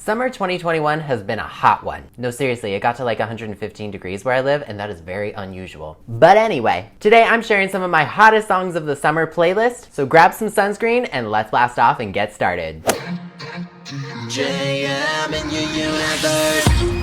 Summer 2021 has been a hot one. No, seriously, it got to like 115 degrees where I live, and that is very unusual. But anyway, today I'm sharing some of my hottest songs of the summer playlist, so grab some sunscreen and let's blast off and get started. JM in your universe.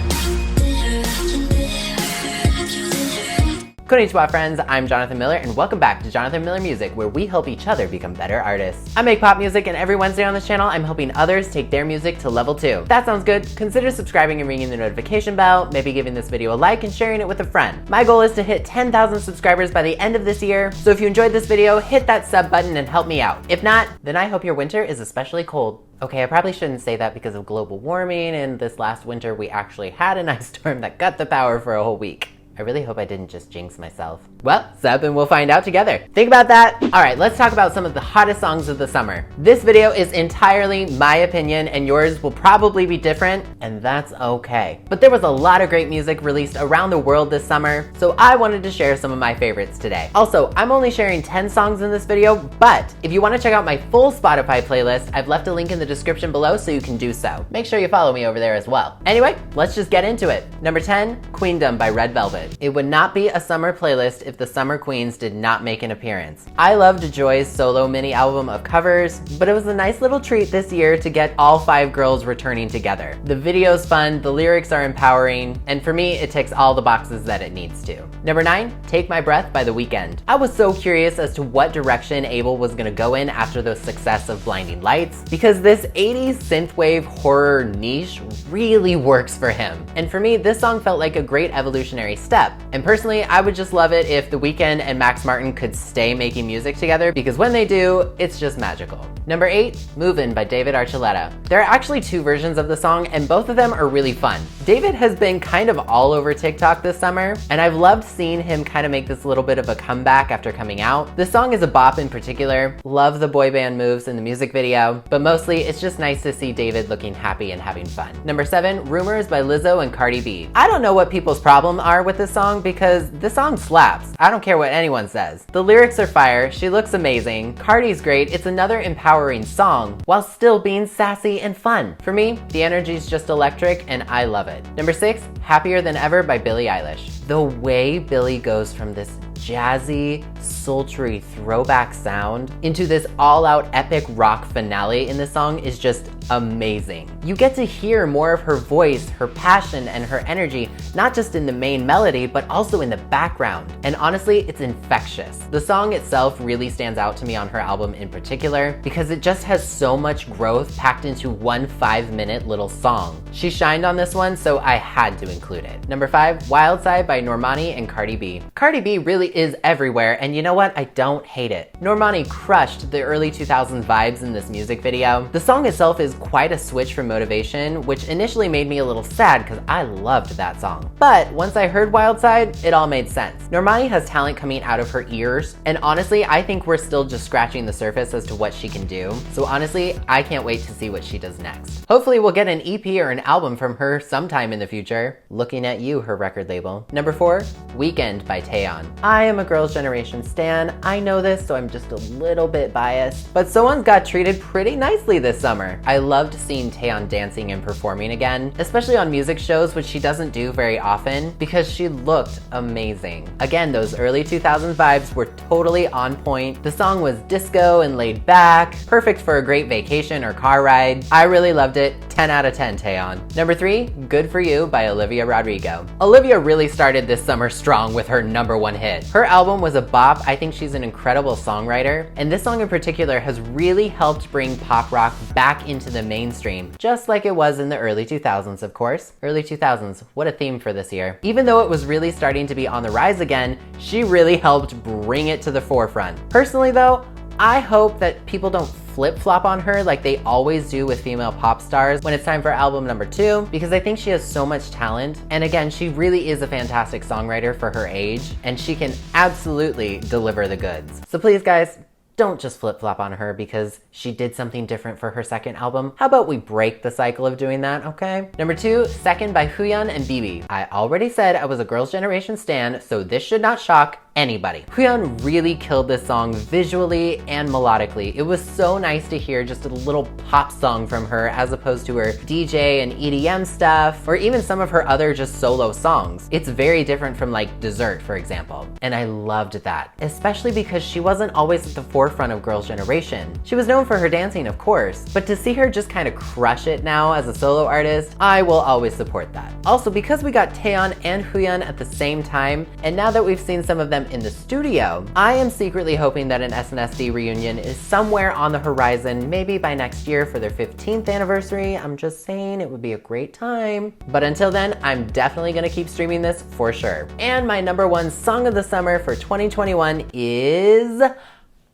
Konnichiwa friends, I'm Jonathan Miller and welcome back to Jonathan Miller Music, where we help each other become better artists. I make pop music and every Wednesday on this channel I'm helping others take their music to level 2. If that sounds good, consider subscribing and ringing the notification bell, maybe giving this video a like and sharing it with a friend. My goal is to hit 10,000 subscribers by the end of this year, so if you enjoyed this video, hit that sub button and help me out. If not, then I hope your winter is especially cold. Okay, I probably shouldn't say that because of global warming, and this last winter we actually had an ice storm that cut the power for a whole week. I really hope I didn't just jinx myself. Well, sub and we'll find out together. Think about that. All right, let's talk about some of the hottest songs of the summer. This video is entirely my opinion and yours will probably be different, and that's okay. But there was a lot of great music released around the world this summer, so I wanted to share some of my favorites today. Also, I'm only sharing 10 songs in this video, but if you want to check out my full Spotify playlist, I've left a link in the description below so you can do so. Make sure you follow me over there as well. Anyway, let's just get into it. Number 10, Queendom by Red Velvet. It would not be a summer playlist if the Summer Queens did not make an appearance. I loved Joy's solo mini album of covers, but it was a nice little treat this year to get all 5 girls returning together. The video's fun, the lyrics are empowering, and for me, it ticks all the boxes that it needs to. Number 9, Take My Breath by The Weeknd. I was so curious as to what direction Abel was gonna go in after the success of Blinding Lights, because this 80s synthwave horror niche really works for him. And for me, this song felt like a great evolutionary step. And personally, I would just love it if The Weeknd and Max Martin could stay making music together, because when they do, it's just magical. Number 8, Movin by David Archuleta. There are actually 2 versions of the song, and both of them are really fun. David has been kind of all over TikTok this summer, and I've loved seeing him kind of make this little bit of a comeback after coming out. This song is a bop in particular. Love the boy band moves in the music video, but mostly it's just nice to see David looking happy and having fun. Number 7, Rumors by Lizzo and Cardi B. I don't know what people's problem are with this song because this song slaps. I don't care what anyone says. The lyrics are fire, she looks amazing, Cardi's great, it's another empowering song while still being sassy and fun. For me, the energy's just electric and I love it. Number 6, Happier Than Ever by Billie Eilish. The way Billie goes from this jazzy, sultry throwback sound into this all-out epic rock finale in this song is just amazing. You get to hear more of her voice, her passion, and her energy, not just in the main melody, but also in the background. And honestly, it's infectious. The song itself really stands out to me on her album in particular because it just has so much growth packed into one 5-minute little song. She shined on this one, so I had to include it. Number 5, Wild Side by Normani and Cardi B. Cardi B really is everywhere, and you know what? I don't hate it. Normani crushed the early 2000s vibes in this music video. The song itself is quite a switch from Motivation, which initially made me a little sad because I loved that song. But once I heard Wild Side, it all made sense. Normani has talent coming out of her ears, and honestly, I think we're still just scratching the surface as to what she can do. So honestly, I can't wait to see what she does next. Hopefully we'll get an EP or an album from her sometime in the future. Looking at you, her record label. Number 4, Weeknd by Taeyeon. I am a Girls' Generation stan. I know this, so I'm just a little bit biased, but someone got treated pretty nicely this summer. I loved seeing Taeyeon dancing and performing again, especially on music shows, which she doesn't do very often, because she looked amazing. Again, those early 2000s vibes were totally on point. The song was disco and laid back, perfect for a great vacation or car ride. I really loved it. 10 out of 10, Taeyeon. Number 3, Good For You by Olivia Rodrigo. Olivia really started this summer strong with her number 1 hit. Her album was a bop. I think she's an incredible songwriter, and this song in particular has really helped bring pop rock back into the mainstream, just like it was in the early 2000s, of course. Early 2000s, what a theme for this year. Even though it was really starting to be on the rise again, she really helped bring it to the forefront. Personally though, I hope that people don't flip-flop on her like they always do with female pop stars when it's time for album number 2, because I think she has so much talent. And again, she really is a fantastic songwriter for her age, and she can absolutely deliver the goods. So please guys, don't just flip-flop on her because she did something different for her second album. How about we break the cycle of doing that, okay? Number 2, Second by Hyoyeon and BIBI. I already said I was a Girls' Generation stan, so this should not shock anybody. Hyoyeon really killed this song visually and melodically. It was so nice to hear just a little pop song from her as opposed to her DJ and EDM stuff, or even some of her other just solo songs. It's very different from like Dessert, for example. And I loved that, especially because she wasn't always at the forefront of Girls' Generation. She was known for her dancing, of course, but to see her just kind of crush it now as a solo artist, I will always support that. Also, because we got Taeyeon and Hyoyeon at the same time, and now that we've seen some of them in the studio, I am secretly hoping that an SNSD reunion is somewhere on the horizon, maybe by next year for their 15th anniversary. I'm just saying, it would be a great time. But until then, I'm definitely gonna keep streaming this for sure. And my #1 song of the summer for 2021 is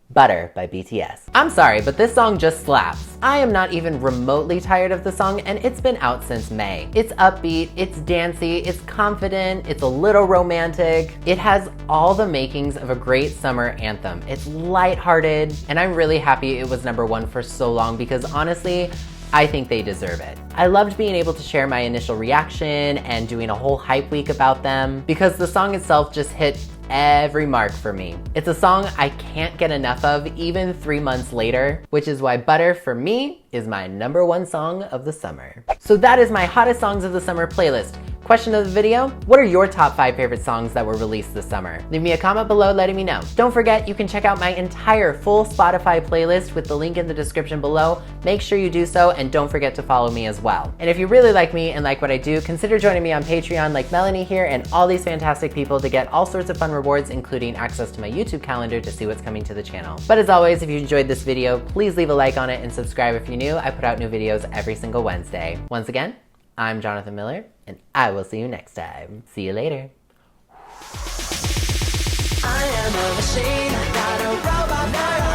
Butter by BTS. I'm sorry, but this song just slaps. I am not even remotely tired of the song, and it's been out since May. It's upbeat, it's dancey, it's confident, it's a little romantic. It has all the makings of a great summer anthem. It's lighthearted, and I'm really happy it was #1 for so long because honestly, I think they deserve it. I loved being able to share my initial reaction and doing a whole hype week about them because the song itself just hit every mark for me. It's a song I can't get enough of even 3 months later, which is why Butter for me is my #1 song of the summer. So that is my hottest songs of the summer playlist. Question of the video, what are your top 5 favorite songs that were released this summer? Leave me a comment below letting me know. Don't forget, you can check out my entire full Spotify playlist with the link in the description below. Make sure you do so, and don't forget to follow me as well. And if you really like me and like what I do, consider joining me on Patreon like Melanie here and all these fantastic people to get all sorts of fun rewards, including access to my YouTube calendar to see what's coming to the channel. But as always, if you enjoyed this video, please leave a like on it and subscribe if you're new. I put out new videos every single Wednesday. Once again, I'm Jonathan Miller, and I will see you next time. See you later. I am a machine, not a robot.